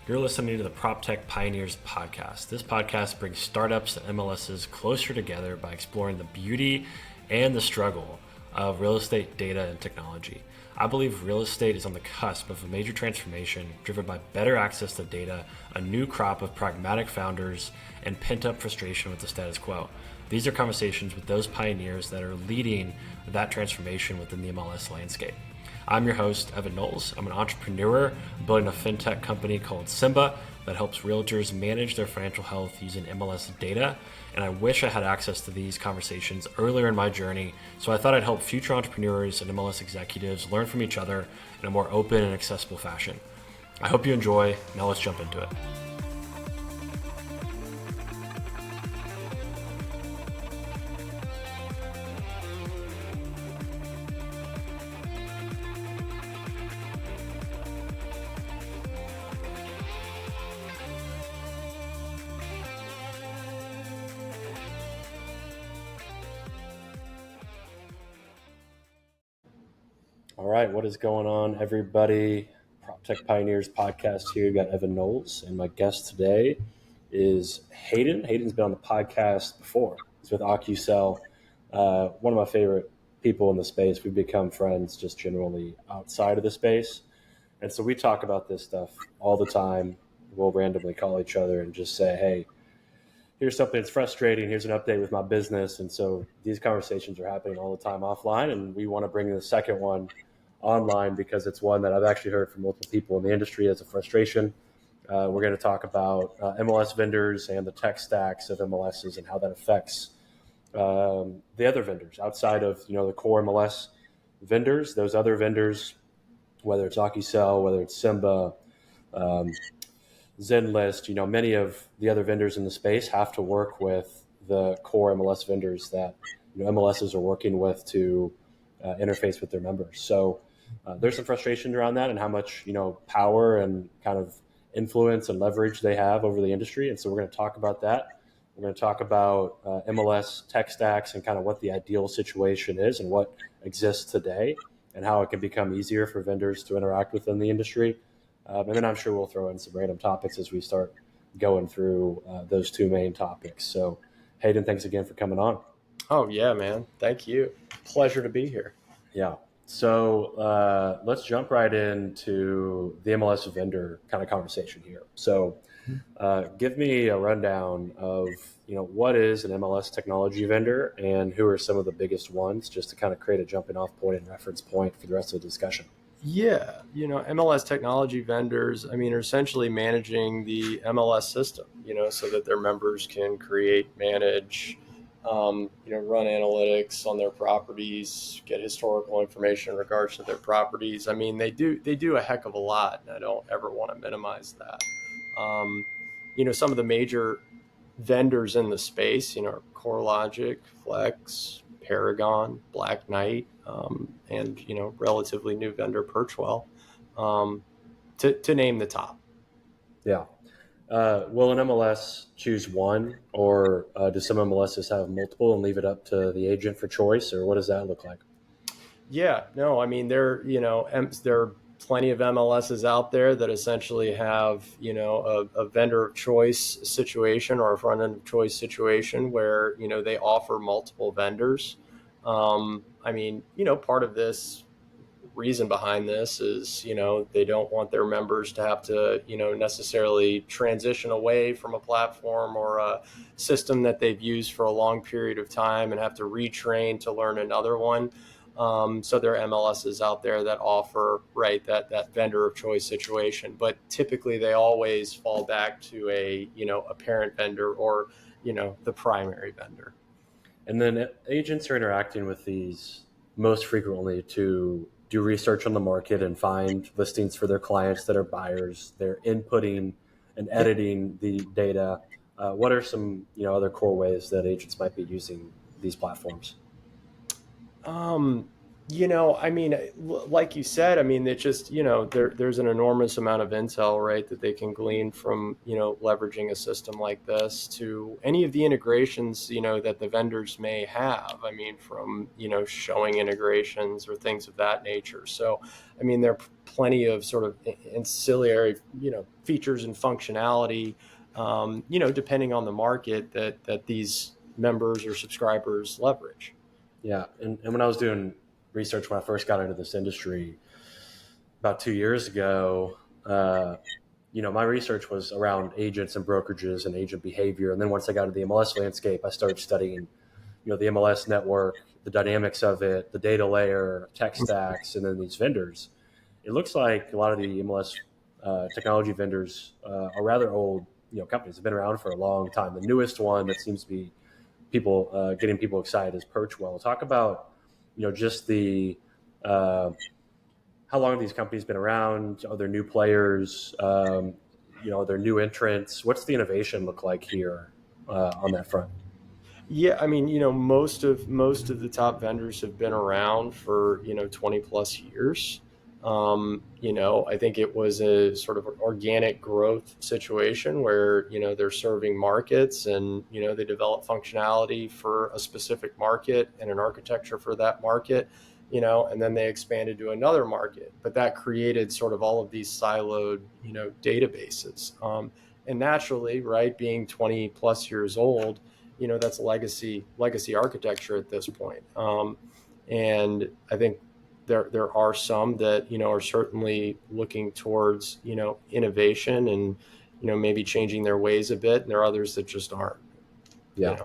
You're listening to the PropTech Pioneers podcast. This podcast brings startups and MLSs closer together by exploring the beauty and the struggle of real estate data and technology. I believe real estate is on the cusp of a major transformation driven by better access to data, a new crop of pragmatic founders, and pent-up frustration with the status quo. These are conversations with those pioneers that are leading that transformation within the MLS landscape. I'm your host, Evan Knowles. I'm an entrepreneur building a fintech company called Simba that helps realtors manage their financial health using MLS data. And I wish I had access to these conversations earlier in my journey. So I thought I'd help future entrepreneurs and MLS executives learn from each other in a more open and accessible fashion. I hope you enjoy. Now let's jump into it. All right, what is going on, everybody? PropTech Pioneers podcast here. Got Evan Knowles, and my guest today is Hayden. Hayden's been on the podcast before. He's with OcuCell, one of my favorite people in the space. We've become friends just generally outside of the space. And so we talk about this stuff all the time. We'll randomly call each other and just say, hey, here's something that's frustrating. Here's an update with my business. And so these conversations are happening all the time offline. And we want to bring the second one online because it's one that I've actually heard from multiple people in the industry as a frustration. We're going to talk about MLS vendors and the tech stacks of MLSs and how that affects the other vendors outside of the core MLS vendors. Those other vendors, whether it's OcuCell, whether it's Simba, Zenlist, many of the other vendors in the space have to work with the core MLS vendors that MLSs are working with to interface with their members. So there's some frustration around that and how much power and kind of influence and leverage they have over the industry. And so we're going to talk about that. We're going to talk about MLS tech stacks and kind of what the ideal situation is and what exists today and how it can become easier for vendors to interact within the industry. And then I'm sure we'll throw in some random topics as we start going through those two main topics. So Hayden, thanks again for coming on. Oh, yeah, man. Thank you. Pleasure to be here. Yeah. So let's jump right into the MLS vendor kind of conversation here. So give me a rundown of, what is an MLS technology vendor and who are some of the biggest ones, just to kind of create a jumping off point and reference point for the rest of the discussion. Yeah, MLS technology vendors, are essentially managing the MLS system, so that their members can create, manage, run analytics on their properties, get historical information in regards to their properties. They do a heck of a lot, and I don't ever want to minimize that. Some of the major vendors in the space, are CoreLogic, Flex, Paragon, Black Knight, and relatively new vendor Perchwell, to name the top. Yeah. Will an MLS choose one, or do some MLSs have multiple and leave it up to the agent for choice, or what does that look like? Yeah, no, there are plenty of MLSs out there that essentially have, a vendor of choice situation or a front end of choice situation where, they offer multiple vendors. Part of this reason behind this is, they don't want their members to have to, necessarily transition away from a platform or a system that they've used for a long period of time and have to retrain to learn another one. So there are MLSs out there that offer that vendor of choice situation, but typically they always fall back to a parent vendor or the primary vendor. And then agents are interacting with these most frequently to do research on the market and find listings for their clients that are buyers. They're inputting and editing the data. What are some other core ways that agents might be using these platforms? Like you said, it just, there's an enormous amount of intel, right, that they can glean from, leveraging a system like this to any of the integrations, that the vendors may have. From, showing integrations or things of that nature. So, they're plenty of sort of ancillary, features and functionality, depending on the market that these members or subscribers leverage. Yeah. And when I was doing research when I first got into this industry about 2 years ago, my research was around agents and brokerages and agent behavior. And then once I got into the MLS landscape, I started studying, the MLS network, the dynamics of it, the data layer, tech stacks, and then these vendors. It looks like a lot of the MLS technology vendors are rather old, companies. Have been around for a long time. The newest one that seems to be getting people excited is Perchwell. Talk about, just the how long have these companies been around? Are there new players? Are there new entrants? What's the innovation look like here on that front? Yeah, I mean, most of the top vendors have been around for 20 plus years. I think it was a sort of organic growth situation where they're serving markets, and they develop functionality for a specific market and an architecture for that market, and then they expanded to another market. But that created sort of all of these siloed databases, and naturally, right, being 20 plus years old, that's legacy architecture at this point. And I think there are some that are certainly looking towards innovation and maybe changing their ways a bit, and there are others that just aren't. Yeah.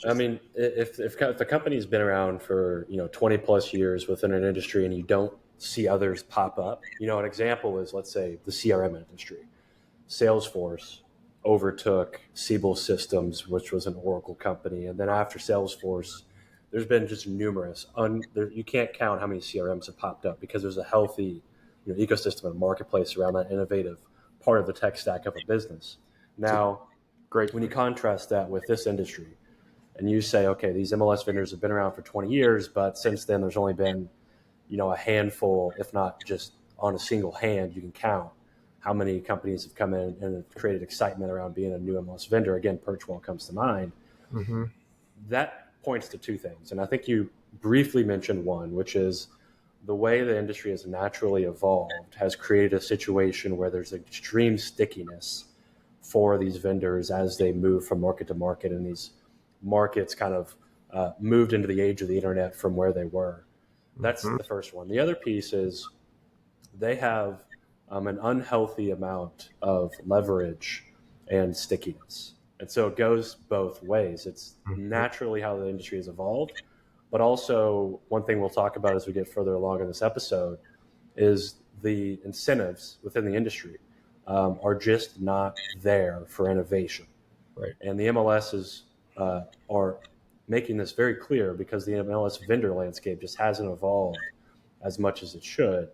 I mean, if the company's been around for 20 plus years within an industry and you don't see others pop up, an example is, let's say, the CRM industry. Salesforce overtook Siebel Systems, which was an Oracle company, and then after Salesforce, there's been just numerous. You can't count how many CRMs have popped up because there's a healthy ecosystem and marketplace around that innovative part of the tech stack of a business. Now, Great. When you contrast that with this industry, and you say, okay, these MLS vendors have been around for 20 years, but since then there's only been, a handful, if not just on a single hand, you can count how many companies have come in and have created excitement around being a new MLS vendor. Again, Perchwell comes to mind. Mm-hmm. That points to two things. And I think you briefly mentioned one, which is the way the industry has naturally evolved has created a situation where there's extreme stickiness for these vendors as they move from market to market, and these markets kind of moved into the age of the internet from where they were. That's the first one. The other piece is they have an unhealthy amount of leverage and stickiness. And so it goes both ways. It's naturally how the industry has evolved, but also one thing we'll talk about as we get further along in this episode is the incentives within the industry are just not there for innovation. Right. And the MLSs are making this very clear because the MLS vendor landscape just hasn't evolved as much as it should.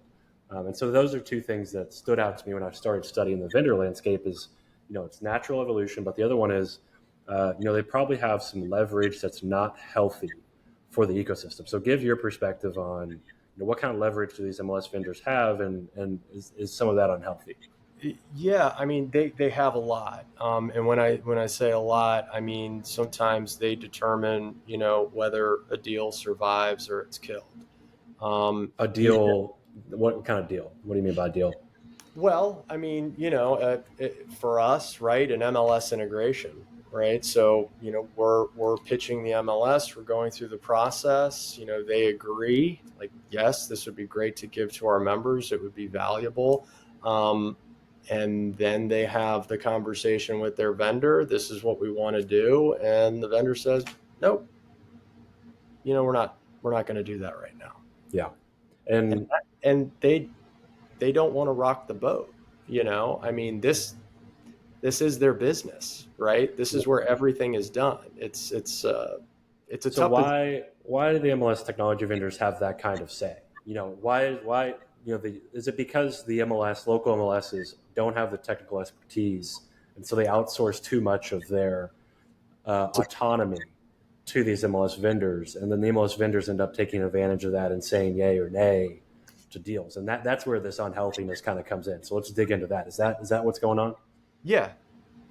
And so those are two things that stood out to me when I started studying the vendor landscape is, it's natural evolution, but the other one is, they probably have some leverage that's not healthy for the ecosystem. So give your perspective on, what kind of leverage do these MLS vendors have, and is some of that unhealthy? Yeah, I mean, they have a lot. And when I say a lot, I mean, sometimes they determine, whether a deal survives or it's killed. A deal, what kind of deal? What do you mean by deal? Well, I mean, for us, right, an MLS integration, right? So, we're pitching the MLS, we're going through the process, they agree, like, yes, this would be great to give to our members, it would be valuable. And then they have the conversation with their vendor, this is what we want to do, and the vendor says, nope, we're not going to do that right now. Yeah. And they don't want to rock the boat. I mean, this is their business, right? This is where everything is done. It's a so tough. Why do the MLS technology vendors have that kind of say? Why is it because the local MLSs don't have the technical expertise, and so they outsource too much of their autonomy to these MLS vendors, and then the MLS vendors end up taking advantage of that and saying yay or nay to deals, and that's where this unhealthiness kind of comes in. So let's dig into that. Is that what's going on? Yeah,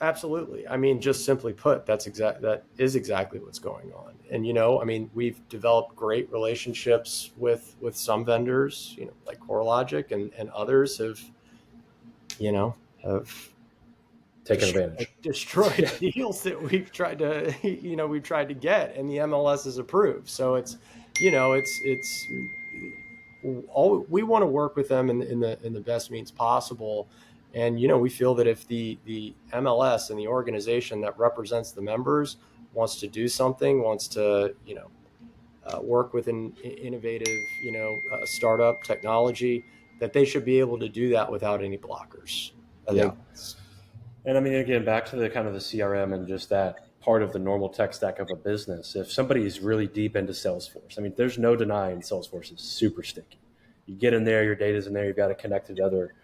Absolutely. I mean, just simply put, that is exactly what's going on. And I mean, we've developed great relationships with some vendors, like CoreLogic, and others have Taking advantage. destroyed Yeah. deals that we've tried to get, and the MLS is approved. So it's all we want to work with them in the best means possible. And we feel that if the MLS and the organization that represents the members wants to do something, wants to work with an innovative startup technology, that they should be able to do that without any blockers. I Yeah. think. And I mean, again, back to the kind of the CRM and just that part of the normal tech stack of a business. If somebody is really deep into Salesforce, I mean, there's no denying Salesforce is super sticky. You get in there, your data's in there, you've got to connect it to other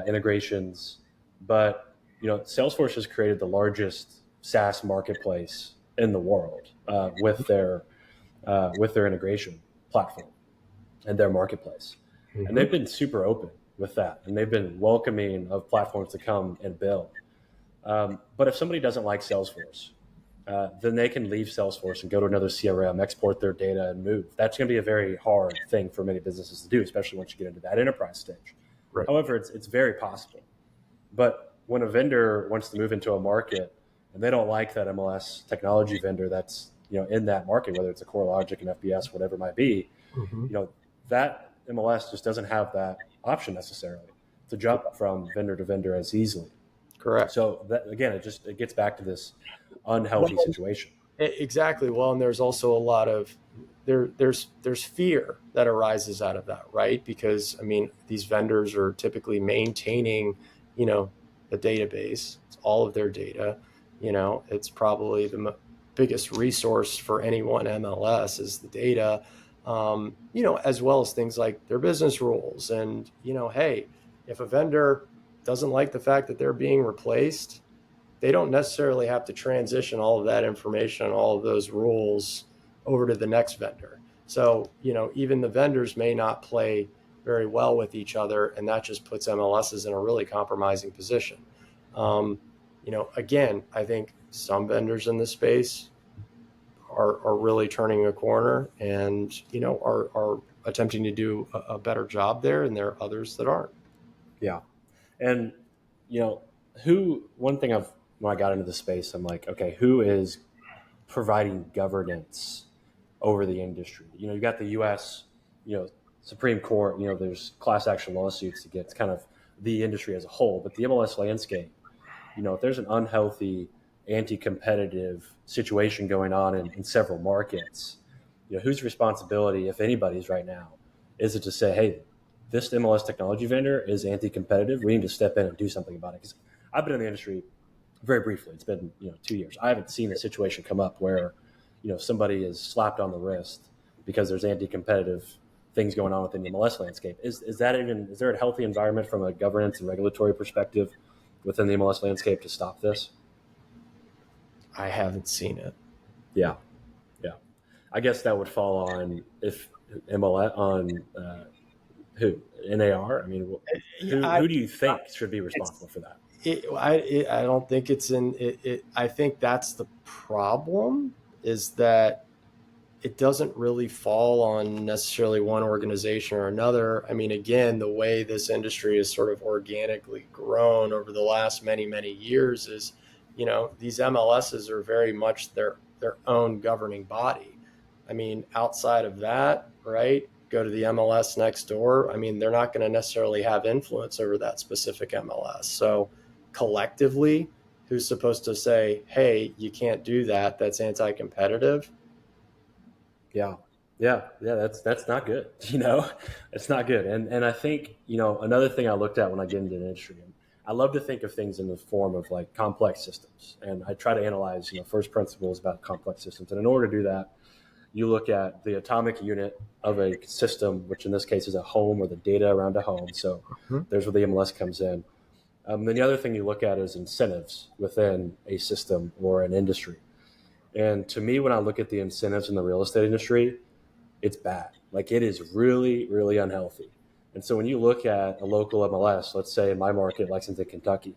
integrations. But Salesforce has created the largest SaaS marketplace in the world with their integration platform and their marketplace, and Mhm. they've been super open with that, and they've been welcoming of platforms to come and build. But if somebody doesn't like Salesforce, then they can leave Salesforce and go to another CRM, export their data, and move. That's going to be a very hard thing for many businesses to do, especially once you get into that enterprise stage. Right. However, it's very possible. But when a vendor wants to move into a market and they don't like that MLS technology vendor that's in that market, whether it's a CoreLogic, an FBS, whatever it might be, Mhm. you know that MLS just doesn't have that option necessarily to jump from vendor to vendor as easily. Correct. So that again, it gets back to this unhealthy Well, situation. exactly. Well, and there's also a lot of there's fear that arises out of that, right? Because I mean, these vendors are typically maintaining, you know, the database. It's all of their data. It's probably the biggest resource for any one MLS is the data. As well as things like their business rules. And hey, if a vendor doesn't like the fact that they're being replaced, they don't necessarily have to transition all of that information, all of those rules over to the next vendor. So, even the vendors may not play very well with each other, and that just puts MLSs in a really compromising position. Again, I think some vendors in this space are really turning a corner and, are attempting to do a better job there, and there are others that aren't. Yeah, and you know who one thing I've when I got into the space, I'm like, okay, who is providing governance over the industry? You got the U.S. you know Supreme Court. There's class action lawsuits against kind of the industry as a whole, but the MLS landscape. If there's an unhealthy, anti-competitive situation going on in several markets, whose responsibility, if anybody's, right now, is it to say, hey, this MLS technology vendor is anti-competitive. We need to step in and do something about it. Because I've been in the industry very briefly. It's been 2 years. I haven't seen a situation come up where somebody is slapped on the wrist because there's anti-competitive things going on within the MLS landscape. Is there a healthy environment from a governance and regulatory perspective within the MLS landscape to stop this? I haven't seen it. Yeah, yeah. I guess that would fall on if MLS on who NAR. I mean, Yeah, who do you think should be responsible for that? I don't think it's in it. I think that's the problem, is that it doesn't really fall on necessarily one organization or another. I mean, again, the way this industry has sort of organically grown over the last many, many years is, these MLSs are very much their own governing body. I mean, outside of that, right? Go to the MLS next door. I mean, they're not going to necessarily have influence over that specific MLS. So collectively, who's supposed to say, hey, you can't do that? That's anti-competitive. Yeah, yeah. That's not good. It's not good. And I think another thing I looked at when I get into the industry, and I love to think of things in the form of like complex systems, and I try to analyze first principles about complex systems. And in order to do that, you look at the atomic unit of a system, which in this case is a home or the data around a home. So Hmm. there's where the MLS comes in. Then the other thing you look at is incentives within a system or an industry. And to me, when I look at the incentives in the real estate industry, it's bad. Like it is really, really unhealthy. And so when you look at a local MLS, let's say in my market, Lexington, Kentucky,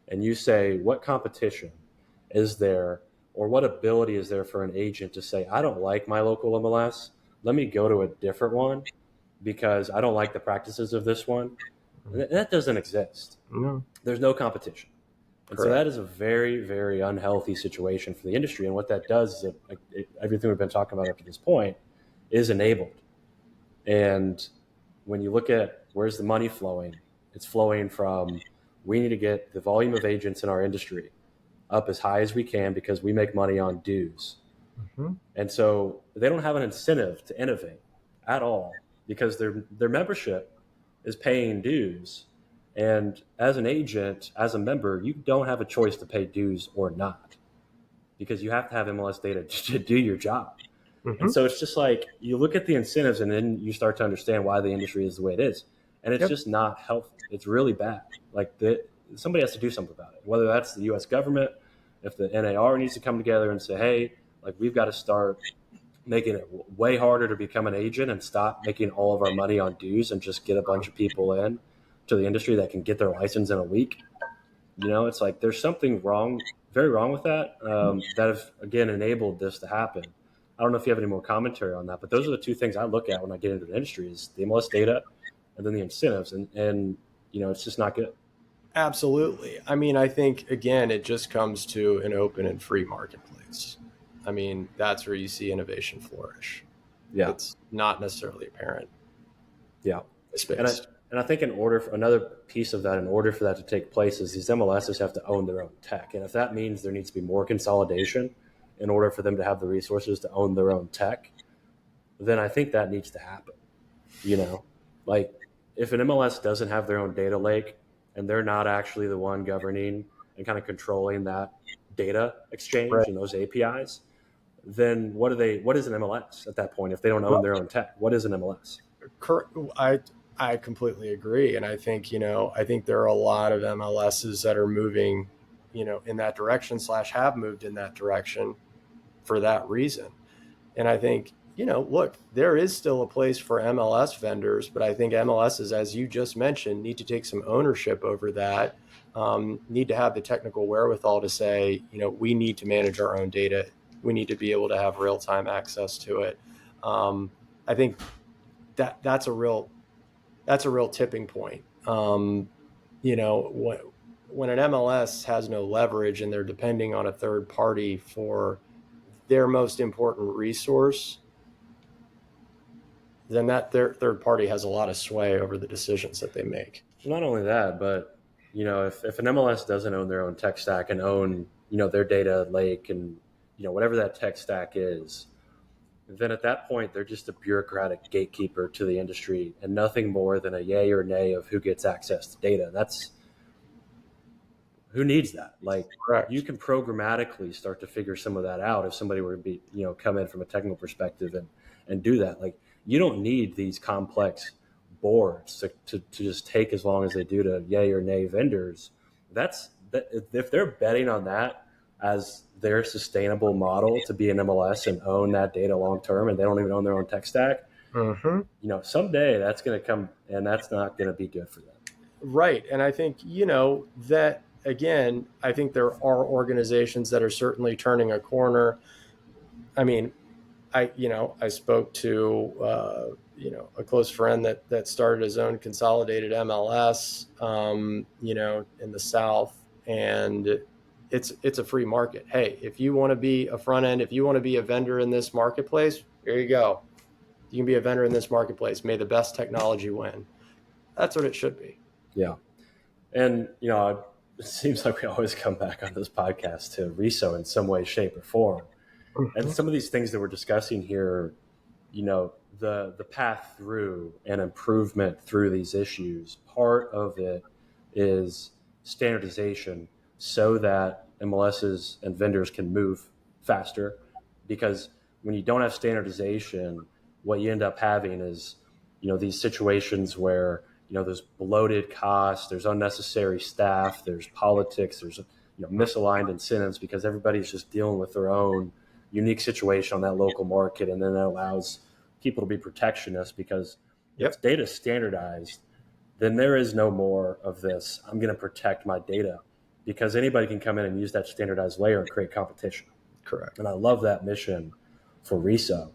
and you say, what competition is there, or what ability is there for an agent to say, I don't like my local MLS, let me go to a different one because I don't like the practices of this one. That doesn't exist. No. There's no competition. And so Correct. that is a very, very unhealthy situation for the industry. And what that does is everything we've been talking about up to this point is enabled. And when you look at where's the money flowing, it's flowing from, we need to get the volume of agents in our industry up as high as we can because we make money on dues. Mm-hmm. And so they don't have an incentive to innovate at all because their membership is paying dues. And as an agent, as a member, you don't have a choice to pay dues or not because you have to have MLS data to do your job. Mm-hmm. And so it's just like you look at the incentives and then you start to understand why the industry is the way it is. And it's just not healthy. It's really bad. Like somebody has to do something about it, whether that's the U.S. government, if the NAR needs to come together and say, hey, like we've got to start making it way harder to become an agent and stop making all of our money on dues and just get a bunch of people in to the industry that can get their license in a week. It's like there's something wrong, very wrong with that, that have, again, enabled this to happen. I don't know if you have any more commentary on that, but those are the two things I look at when I get into the industry is the MLS data and then the incentives. And it's just not good. Absolutely. I mean, I think, again, it just comes to an open and free marketplace. I mean, that's where you see innovation flourish. Yeah. It's not necessarily apparent. Yeah. Space. And I think in order for another piece of that, in order for that to take place, is these MLSs have to own their own tech. And if that means there needs to be more consolidation in order for them to have the resources to own their own tech, then I think that needs to happen. Like if an MLS doesn't have their own data lake and they're not actually the one governing and kind of controlling that data exchange Right. and those APIs, then what is an MLS at that point if they don't own their own tech? What is an MLS? I completely agree. And I think, I think there are a lot of MLSs that are moving, in that direction / have moved in that direction for that reason. And I think, look, there is still a place for MLS vendors, but I think MLSs, as you just mentioned, need to take some ownership over that, need to have the technical wherewithal to say, we need to manage our own data. We need to be able to have real-time access to it. I think that's a real tipping point. When an MLS has no leverage and they're depending on a third party for their most important resource, then that their third party has a lot of sway over the decisions that they make. Not only that, but if an MLS doesn't own their own tech stack and own their data lake and whatever that tech stack is, then at that point they're just a bureaucratic gatekeeper to the industry and nothing more than a yay or nay of who gets access to data. That's who needs that. Like Correct. You can programmatically start to figure some of that out if somebody were to be come in from a technical perspective and do that. Like you don't need these complex boards to just take as long as they do to yay or nay vendors. If they're betting on that as their sustainable model to be an MLS and own that data long term, and they don't even own their own tech stack, someday that's going to come, and that's not going to be good for them. Right. And I think, that, again, I think there are organizations that are certainly turning a corner. I mean, I spoke to, a close friend that started his own consolidated MLS, in the South, and it's a free market. Hey, if you want to be a front end, if you want to be a vendor in this marketplace, here you go. You can be a vendor in this marketplace. May the best technology win. That's what it should be. Yeah. And, it seems like we always come back on this podcast to RESO in some way, shape, or form. And some of these things that we're discussing here, the path through and improvement through these issues, part of it is standardization so that MLSs and vendors can move faster. Because when you don't have standardization, what you end up having is, these situations where, there's bloated costs, there's unnecessary staff, there's politics, there's misaligned incentives because everybody's just dealing with their own unique situation on that local market, and then that allows people to be protectionist because if data is standardized, then there is no more of this, I'm going to protect my data because anybody can come in and use that standardized layer and create competition. Correct. And I love that mission for RISO.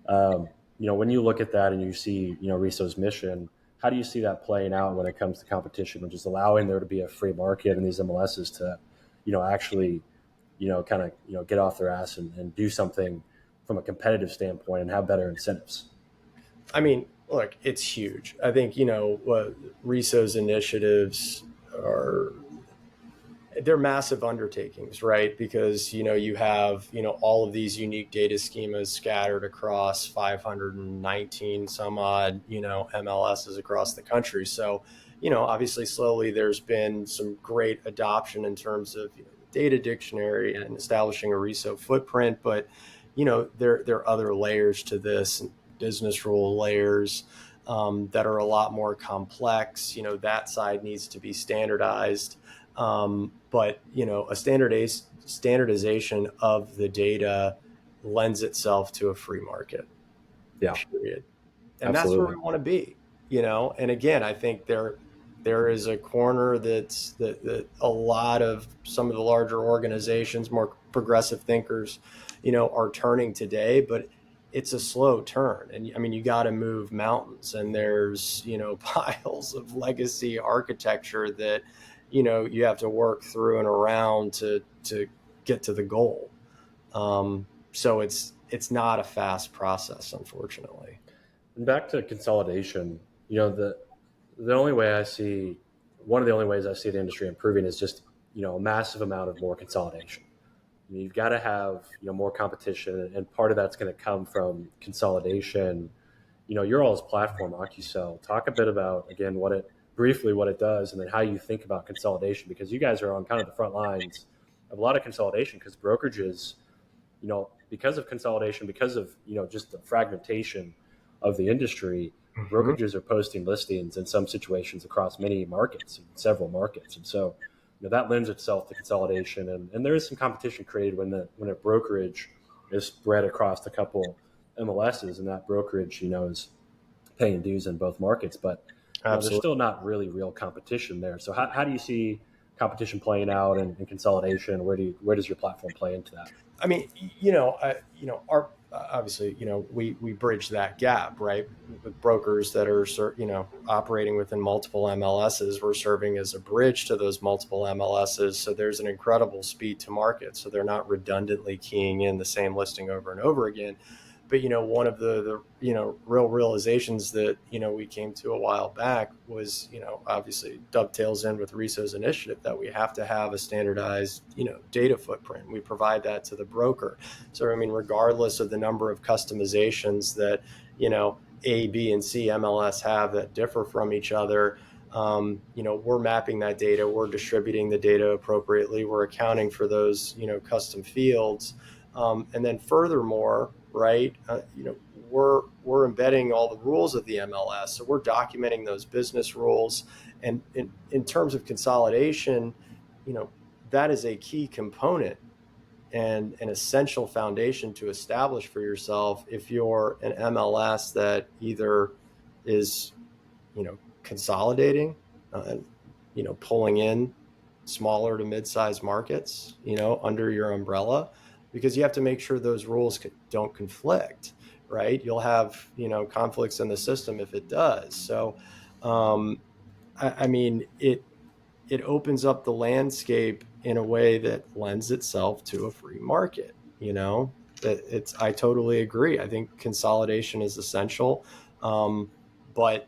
Um, when you look at that and you see, RISO's mission, how do you see that playing out when it comes to competition, which is allowing there to be a free market and these MLSs to, actually, kind of, get off their ass and do something from a competitive standpoint and have better incentives? I mean, look, it's huge. I think, what RISO's initiatives are, they're massive undertakings, right? Because, you have, all of these unique data schemas scattered across 519 some odd, MLSs across the country. So, obviously slowly there's been some great adoption in terms of data dictionary and establishing a RISO footprint. But, there are other layers to this, business rule layers that are a lot more complex. That side needs to be standardized. But a standardization of the data lends itself to a free market. Yeah, Period. And that's where absolutely. we want to be. And again, I think there is a corner that a lot of some of the larger organizations, more progressive thinkers, are turning today, but it's a slow turn. And I mean, you got to move mountains, and there's, piles of legacy architecture that, you have to work through and around to get to the goal. So it's not a fast process, unfortunately. And back to consolidation, the only way I see, one of the only ways I see the industry improving is just, a massive amount of more consolidation. You've got to have, more competition, and part of that's going to come from consolidation. Your all's platform, OcuCell, talk a bit about, again, briefly what it does, and then how you think about consolidation, because you guys are on kind of the front lines of a lot of consolidation, because brokerages, because of consolidation, because of, just the fragmentation of the industry, Mm-hmm. brokerages are posting listings in some situations across many markets, several markets. And so, that lends itself to consolidation, and there is some competition created when a brokerage is spread across a couple MLSs, and that brokerage, is paying dues in both markets. But, there's Absolutely. still not really real competition there. So how do you see competition playing out and consolidation? Where does your platform play into that? I mean, our obviously, we bridge that gap, right? With brokers that are, operating within multiple MLSs, we're serving as a bridge to those multiple MLSs. So there's an incredible speed to market. So they're not redundantly keying in the same listing over and over again. But one of the real realizations that we came to a while back was obviously dovetails in with RISO's initiative that we have to have a standardized data footprint. We provide that to the broker. So I mean, regardless of the number of customizations that A, B, and C MLS have that differ from each other, we're mapping that data, we're distributing the data appropriately, we're accounting for those custom fields, and then furthermore, right, we're embedding all the rules of the MLS, so we're documenting those business rules. And in terms of consolidation, that is a key component and an essential foundation to establish for yourself if you're an MLS that either is consolidating, pulling in smaller to mid-sized markets, under your umbrella, because you have to make sure those rules don't conflict, right? You'll have, conflicts in the system if it does. So, I mean, it opens up the landscape in a way that lends itself to a free market. I totally agree. I think consolidation is essential. But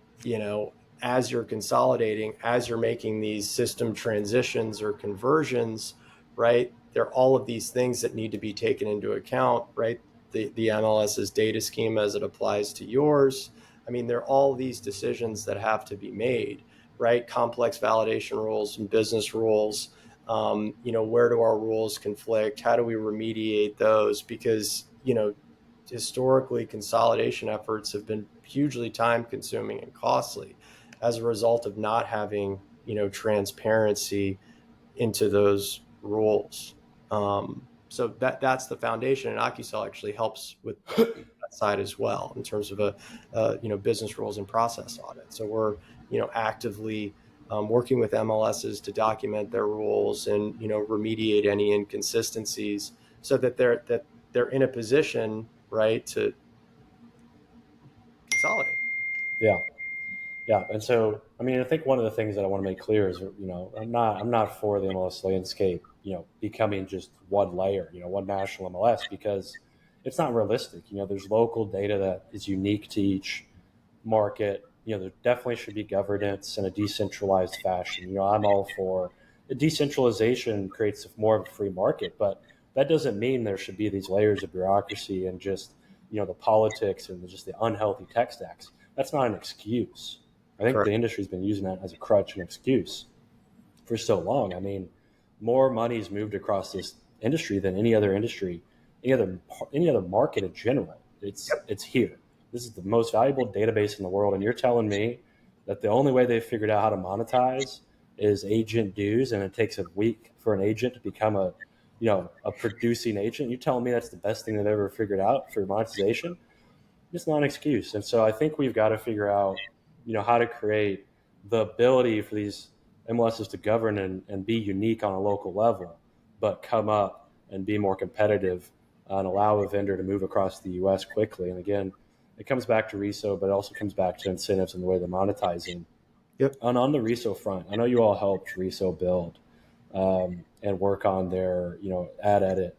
as you're consolidating, as you're making these system transitions or conversions, right, there are all of these things that need to be taken into account, right? The MLS's data schema as it applies to yours. I mean, there are all these decisions that have to be made, right? Complex validation rules and business rules. Where do our rules conflict? How do we remediate those? Because, historically, consolidation efforts have been hugely time consuming and costly as a result of not having, transparency into those rules. So that's the foundation, and OcuCell actually helps with that side as well in terms of business rules and process audit. So we're actively working with MLSs to document their rules and remediate any inconsistencies, so that they're in a position, right, to consolidate. Yeah. Yeah, and so I mean, I think one of the things that I want to make clear is, I'm not for the MLS landscape, becoming just one layer, one national MLS, because it's not realistic. There's local data that is unique to each market. There definitely should be governance in a decentralized fashion. I'm all for decentralization creates more of a free market, but that doesn't mean there should be these layers of bureaucracy and just the politics and just the unhealthy tech stacks. That's not an excuse. I think the Correct. industry's been using that as a crutch and excuse for so long. I mean, more money's moved across this industry than any other industry, any other market in general. It's here. This is the most valuable database in the world, and you're telling me that the only way they've figured out how to monetize is agent dues, and it takes a week for an agent to become a producing agent. You're telling me that's the best thing they've ever figured out for monetization? It's not an excuse. And so I think we've got to figure out, how to create the ability for these MLSs to govern and be unique on a local level, but come up and be more competitive and allow a vendor to move across the U.S. quickly. And again, it comes back to RESO, but it also comes back to incentives and the way they're monetizing. Yep. And on the RESO front, I know you all helped RESO build and work on their, ad edit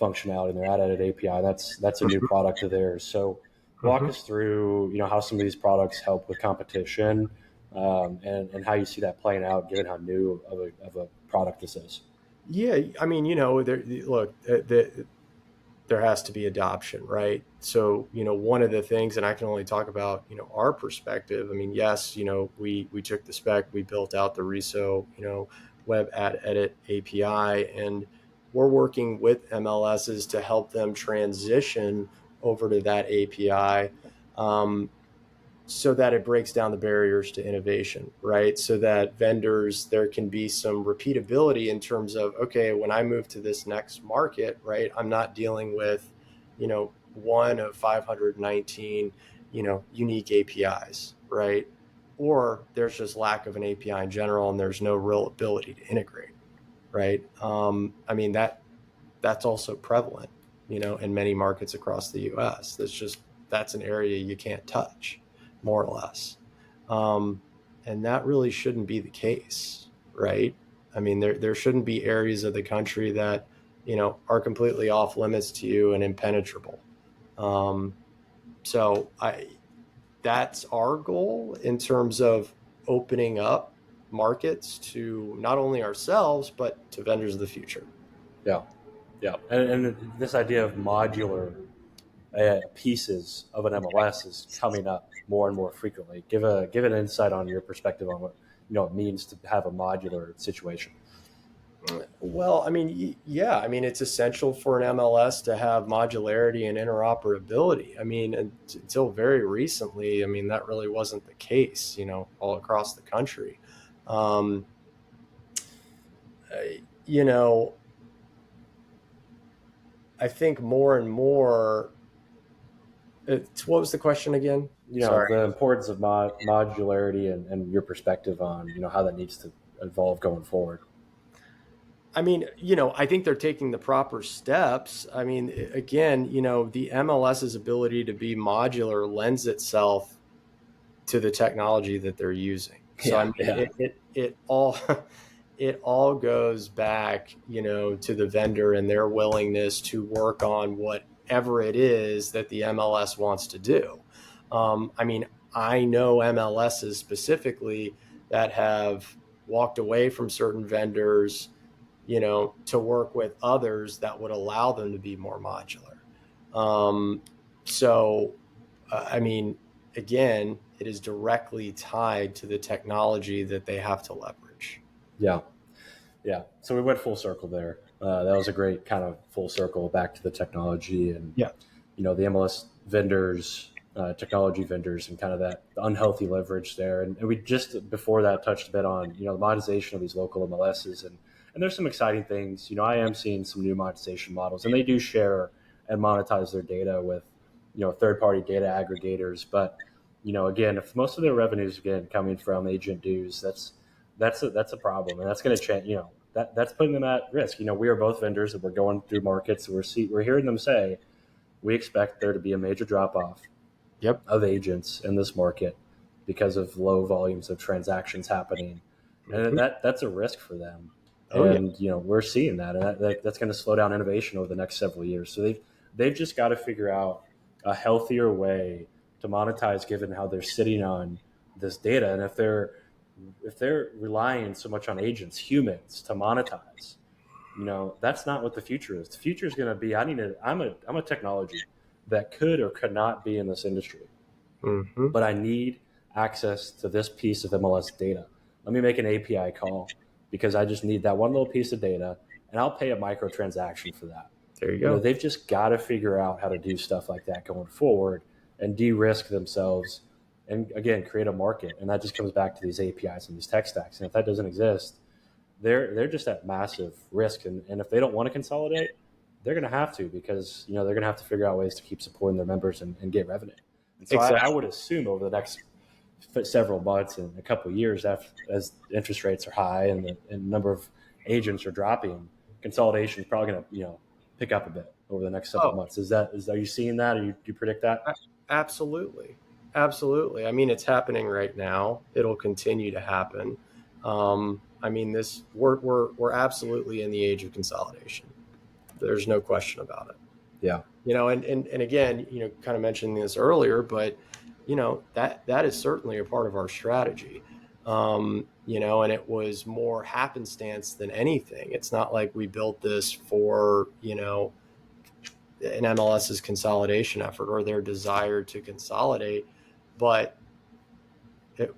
functionality and their ad edit API. That's a new product of theirs. So walk Mhm. us through, how some of these products help with competition, and how you see that playing out, given how new of a product this is. Yeah, I mean, look, there has to be adoption, right? So, one of the things, and I can only talk about, our perspective. I mean, yes, we took the spec, we built out the RESO, web ad edit API, and we're working with MLSs to help them transition over to that API. So that it breaks down the barriers to innovation, right? So that vendors, there can be some repeatability in terms of, okay, when I move to this next market, right, I'm not dealing with, one of 519, unique APIs, right? Or there's just lack of an API in general and there's no real ability to integrate, right? I mean, that's also prevalent, in many markets across the US. That's an area you can't touch, more or less. Um, and that really shouldn't be the case, right? I mean, there shouldn't be areas of the country that, are completely off limits to you and impenetrable. Um, so that's our goal in terms of opening up markets to not only ourselves, but to vendors of the future. Yeah, yeah, and this idea of modular pieces of an MLS is coming up more and more frequently. Give an insight on your perspective on what it means to have a modular situation. Well, I mean, yeah, I mean, it's essential for an MLS to have modularity and interoperability. I mean, until very recently, I mean, that really wasn't the case, all across the country. Um, you know, I think more and more, what was the question again? Sorry. The importance of modularity and your perspective on how that needs to evolve going forward. I mean, I think they're taking the proper steps. I mean, again, the MLS's ability to be modular lends itself to the technology that they're using. So I Yeah, mean, yeah, it all it all goes back, to the vendor and their willingness to work on whatever it is that the MLS wants to do. I mean, I know MLSs specifically that have walked away from certain vendors, to work with others that would allow them to be more modular. Um, so, I mean, again, it is directly tied to the technology that they have to leverage. yeah, yeah. So we went full circle there. That was a great kind of full circle back to the technology and Yeah. the MLS vendors, technology vendors, and kind of that unhealthy leverage there. And we just before that touched a bit on the monetization of these local MLSs, and there's some exciting things. I am seeing some new monetization models, and they do share and monetize their data with third party data aggregators. But again, if most of their revenues again coming from agent dues, that's a problem, and that's going to change. That's putting them at risk. We are both vendors, and we're going through markets. We're hearing them say we expect there to be a major drop off Yep. of agents in this market because of low volumes of transactions happening, and Hmm. that's a risk for them. Oh yeah. And we're seeing that, and that's going to slow down innovation over the next several years. So they've just got to figure out a healthier way to monetize, given how they're sitting on this data, and if they're relying so much on agents, humans, to monetize, that's not what the future is. The future is going to be, I'm a technology that could or could not be in this industry, Hmm. but I need access to this piece of MLS data. Let me make an API call because I just need that one little piece of data, and I'll pay a microtransaction for that. There you go. They've just got to figure out how to do stuff like that going forward and de-risk themselves, and again create a market. And that just comes back to these APIs and these tech stacks. And if that doesn't exist, they're just at massive risk. And if they don't want to consolidate, they're going to have to, because they're going to have to figure out ways to keep supporting their members and get revenue. And so I Exactly. would assume over the next several months and a couple of years, as interest rates are high and the number of agents are dropping, consolidation is probably going to pick up a bit over the next several Oh, months. Are you seeing that? Do you predict that? absolutely. Absolutely. I mean, it's happening right now. It'll continue to happen. I mean, we're absolutely in the age of consolidation. There's no question about it. Yeah. And again, kind of mentioned this earlier, but that is certainly a part of our strategy. And it was more happenstance than anything. It's not like we built this for an MLS's consolidation effort or their desire to consolidate, but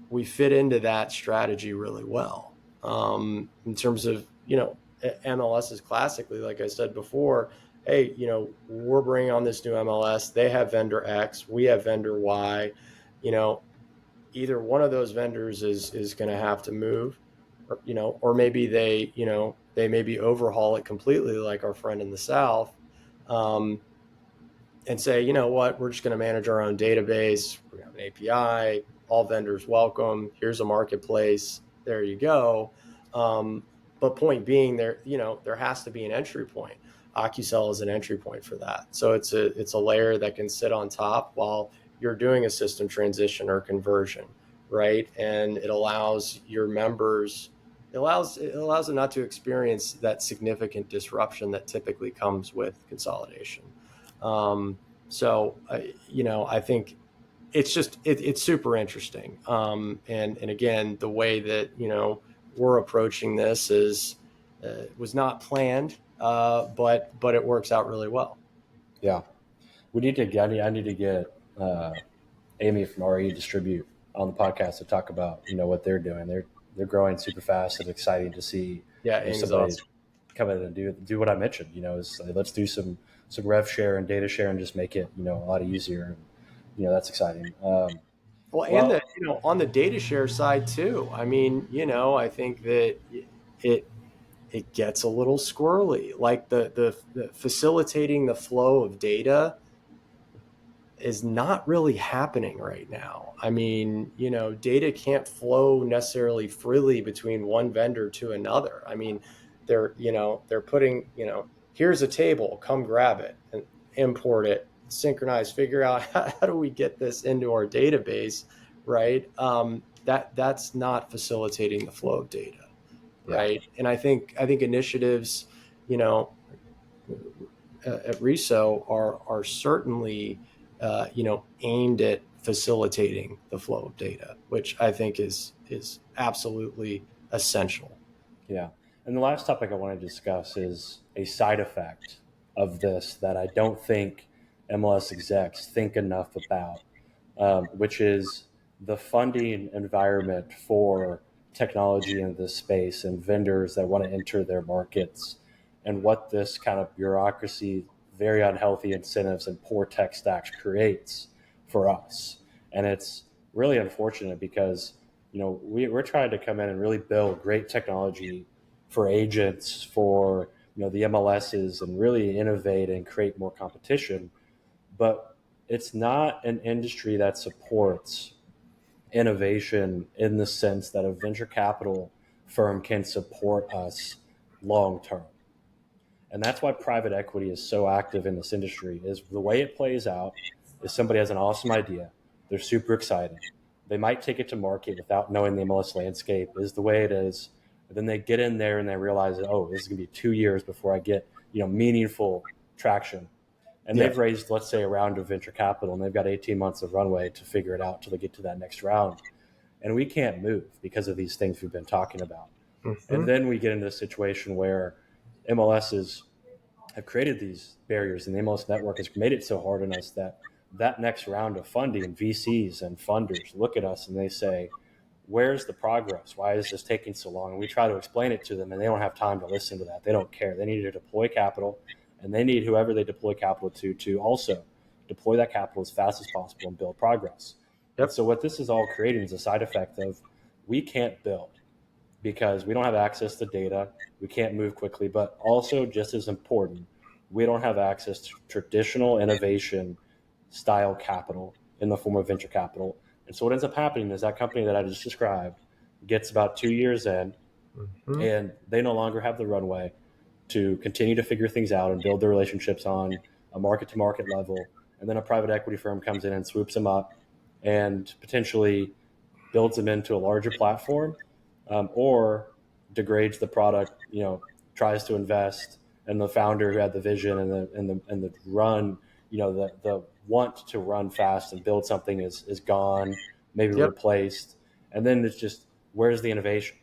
we fit into that strategy really well. In terms of MLS is classically, like I said before, hey, we're bringing on this new MLS. They have vendor X, we have vendor Y. You know, Either one of those vendors is going to have to move, or maybe they maybe overhaul it completely, like our friend in the South. Um, and say, you know what, we're just going to manage our own database. We have an API, all vendors welcome. Here's a marketplace. There you go. But point being, there has to be an entry point. OcuCell is an entry point for that. So it's a layer that can sit on top while you're doing a system transition or conversion, right? And it allows your members, it allows them not to experience that significant disruption that typically comes with consolidation. I think it's super interesting. And again, the way that we're approaching this is was not planned, but it works out really well. Yeah. I need to get Amy from RE Distribute on the podcast to talk about what they're doing. They're growing super fast, and exciting to see Yeah, Amy's somebody awesome. come in and do what I mentioned. Is let's do some rev share and data share and just make it a lot easier. And, that's exciting. Well, and Well, on the data share side too. I mean, I think that it it gets a little squirrely. Like the facilitating the flow of data is not really happening right now. I mean, data can't flow necessarily freely between one vendor to another. I mean, they're putting, here's a table, come grab it and import it, synchronize, figure out how do we get this into our database, right? That's not facilitating the flow of data, yeah, right? And I think initiatives, you know, at RESO are certainly aimed at facilitating the flow of data, which I think is absolutely essential. yeah. And the last topic I want to discuss is a side effect of this that I don't think MLS execs think enough about, which is the funding environment for technology in this space and vendors that want to enter their markets, and what this kind of bureaucracy, very unhealthy incentives, and poor tech stacks creates for us. And it's really unfortunate because we're trying to come in and really build great technology for agents, for the MLSs, and really innovate and create more competition. But it's not an industry that supports innovation in the sense that a venture capital firm can support us long term. And that's why private equity is so active in this industry. Is the way it plays out is somebody has an awesome idea, they're super excited, they might take it to market without knowing the MLS landscape is the way it is. But then they get in there and they realize that, oh, this is going to be 2 years before I get meaningful traction. And Yeah. they've raised, let's say, a round of venture capital, and they've got 18 months of runway to figure it out till they get to that next round. And we can't move because of these things we've been talking about. And Mm-hmm. then we get into a situation where MLSs have created these barriers, and the MLS network has made it so hard on us that that next round of funding, VCs and funders look at us and they say, where's the progress? Why is this taking so long? And we try to explain it to them, and they don't have time to listen to that. They don't care. They need to deploy capital, and they need whoever they deploy capital to also deploy that capital as fast as possible and build progress. And Yep. so what this is all creating is a side effect of we can't build because we don't have access to data. We can't move quickly, but also just as important, we don't have access to traditional innovation style capital in the form of venture capital. And so what ends up happening is that company that I just described gets about 2 years in, Mm-hmm. and they no longer have the runway to continue to figure things out and build their relationships on a market to market level. And then a private equity firm comes in and swoops them up and potentially builds them into a larger platform, or degrades the product, tries to invest, and the founder who had the vision and the run, the want to run fast and build something is gone, maybe Yep. replaced. And then it's just, where's the innovation?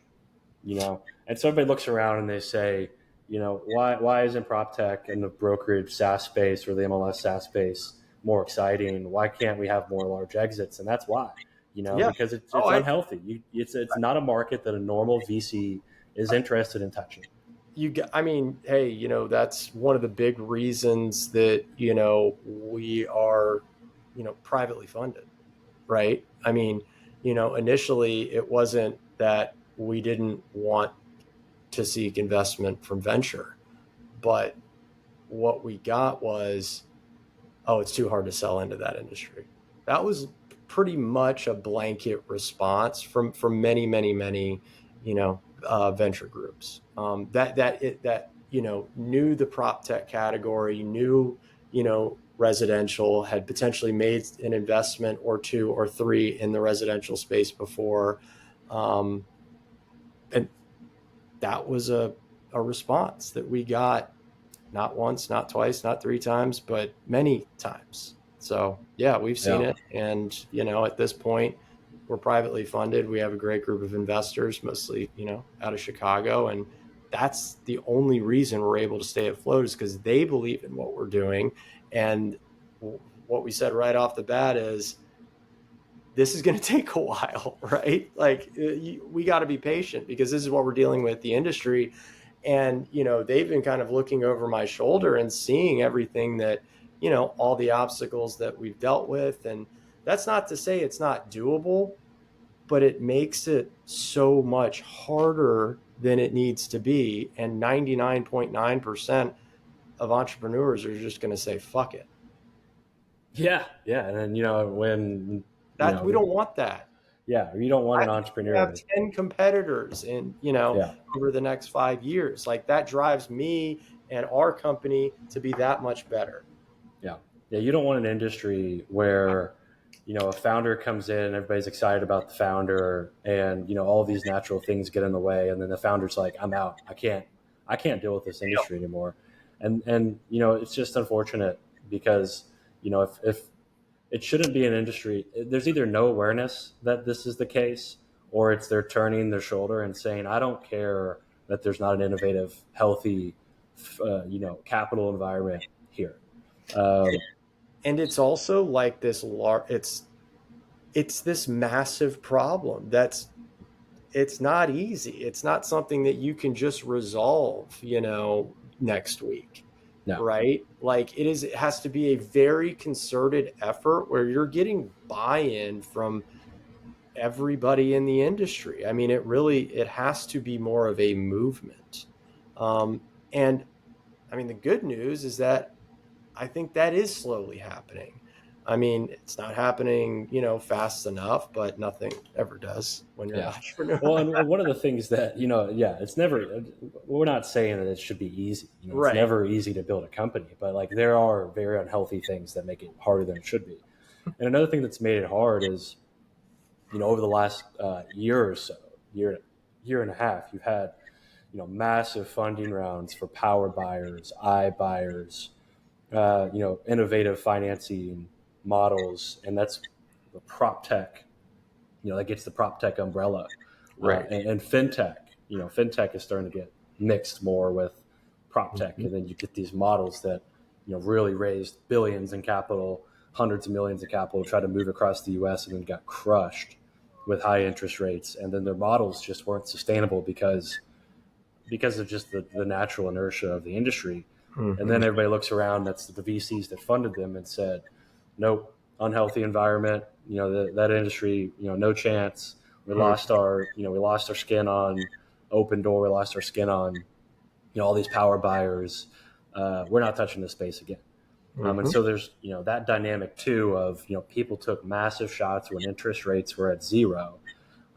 And so everybody looks around and they say, why isn't prop tech and the brokerage SaaS space or the MLS SaaS space more exciting? Why can't we have more large exits? And that's why, Yeah. because it's Oh, unhealthy. It's not a market that a normal VC is interested in touching. I mean, hey, that's one of the big reasons that, we are, privately funded, right? I mean, initially it wasn't that we didn't want to seek investment from venture, but what we got was, oh, it's too hard to sell into that industry. That was pretty much a blanket response from many, many, many, venture groups that knew the prop tech category, knew residential, had potentially made an investment or two or three in the residential space before, and that was a response that we got, not once, not twice, not three times, but many times. So yeah, we've seen Yeah. it. And, at this point, we're privately funded. We have a great group of investors, mostly, out of Chicago. And that's the only reason we're able to stay afloat, is because they believe in what we're doing. And what we said right off the bat is, this is going to take a while, right? Like, we got to be patient, because this is what we're dealing with, the industry. And, they've been kind of looking over my shoulder and seeing everything that, all the obstacles that we've dealt with. And that's not to say it's not doable, but it makes it so much harder than it needs to be. And 99.9% of entrepreneurs are just going to say, fuck it. Yeah. Yeah. And then, when, That we don't want that. yeah, you don't want I an have entrepreneur. 10 competitors in, Yeah. over the next 5 years. Like, that drives me and our company to be that much better. Yeah. Yeah. You don't want an industry where, a founder comes in, everybody's excited about the founder, and, all these natural things get in the way. And then the founder's like, I'm out. I can't deal with this industry anymore. And, it's just unfortunate because, if it shouldn't be an industry, there's either no awareness that this is the case, or it's they're turning their shoulder and saying, I don't care that there's not an innovative, healthy, capital environment here. Um, And it's also like this it's this massive problem it's not easy. It's not something that you can just resolve, next week. no. Right? Like, it has to be a very concerted effort where you're getting buy-in from everybody in the industry. I mean, it has to be more of a movement. And I mean, the good news is that I think that is slowly happening. I mean, it's not happening, fast enough, but nothing ever does when you're an entrepreneur. Well, and one of the things that, it's never, we're not saying that it should be easy. It's Right. never easy to build a company, but like there are very unhealthy things that make it harder than it should be. And another thing that's made it hard is, over the last year or so, year and a half, you've had, massive funding rounds for power buyers, iBuyers, innovative financing models, and that's the prop tech. That gets the prop tech umbrella, Right. and fintech. Fintech is starting to get mixed more with prop tech, and then you get these models that really raised billions in capital, hundreds of millions of capital, try to move across the U.S. and then got crushed with high interest rates, and then their models just weren't sustainable because of just the natural inertia of the industry. And then everybody looks around, that's the VCs that funded them, and said, nope, unhealthy environment, that industry, no chance. We lost our skin on Open Door. We lost our skin on, all these power buyers. We're not touching this space again. And so there's, that dynamic too of, people took massive shots when interest rates were at zero,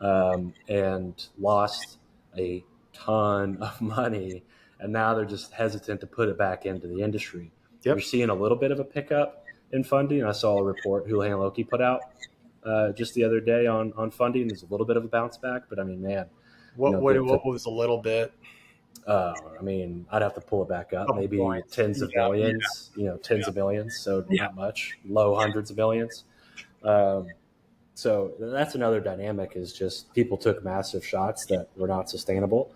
and lost a ton of money. And now they're just hesitant to put it back into the industry. Yep. You're seeing a little bit of a pickup in funding. I saw a report Houlihan Lokey put out just the other day on funding. There's a little bit of a bounce back, but I mean, man, what was a little bit? I'd have to pull it back up. Maybe points. Tens of millions, tens of millions. So not much, low hundreds of millions. So that's another dynamic, is just people took massive shots that were not sustainable,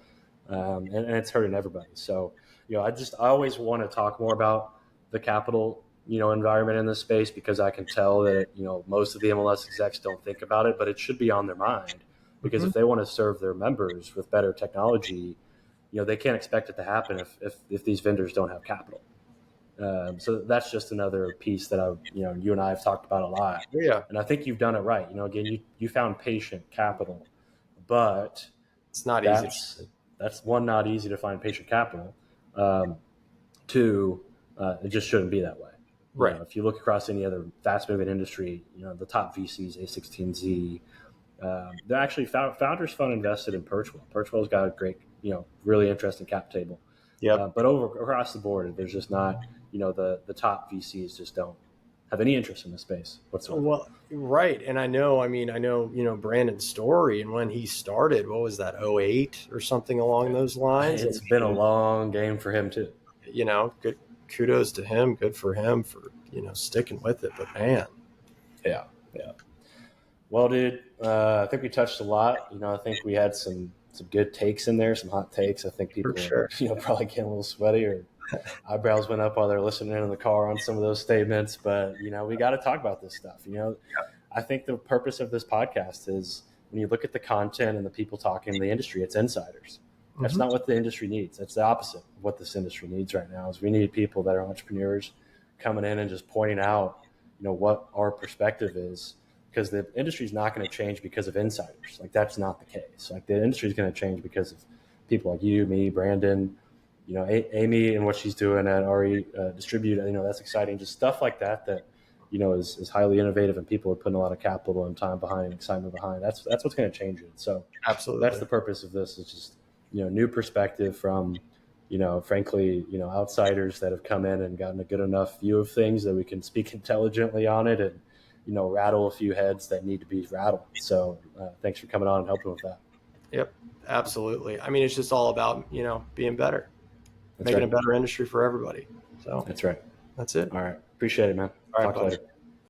and it's hurting everybody. So, I always want to talk more about the capital, environment in this space, because I can tell that, most of the MLS execs don't think about it, but it should be on their mind, because if they want to serve their members with better technology, they can't expect it to happen if these vendors don't have capital. So that's just another piece that you and I have talked about a lot. Yeah. And I think you've done it right. Again, you found patient capital, but it's not easy. That's one, not easy to find patient capital. Two, it just shouldn't be that way. Right. If you look across any other fast moving industry, the top VCs, A16Z, they're actually Founders Fund invested in Perchwell. Perchwell's got a great, really interesting cap table. Yeah. But across the board, there's just not, the top VCs just don't have any interest in the space whatsoever. Well, right. And I know, Brandon's story, and when he started, what was that, 2008 or something along those lines? It's been a long game for him too. Good kudos to him. Good for him for, sticking with it. But man. Yeah. Well, dude, I think we touched a lot. I think we had some good takes in there, some hot takes. I think people are, probably getting a little sweaty, or eyebrows went up while they're listening in the car on some of those statements. But, we got to talk about this stuff. I think the purpose of this podcast is, when you look at the content and the people talking in the industry, it's insiders. That's not what the industry needs. That's the opposite of what this industry needs right now. Is we need people that are entrepreneurs coming in and just pointing out, what our perspective is. Because the industry is not going to change because of insiders. Like, that's not the case. Like, the industry is going to change because of people like you, me, Brandon, Amy, and what she's doing at RE Distribute. That's exciting. Just stuff like that is highly innovative, and people are putting a lot of capital and time behind and excitement behind. That's what's going to change it. So absolutely, that's the purpose of this. Is just new perspective from frankly outsiders that have come in and gotten a good enough view of things that we can speak intelligently on it and rattle a few heads that need to be rattled. So thanks for coming on and helping with that. Yep, absolutely. I mean, it's just all about, being better, making a better industry for everybody. So that's right. That's it. All right. Appreciate it, man. All right, Talk later.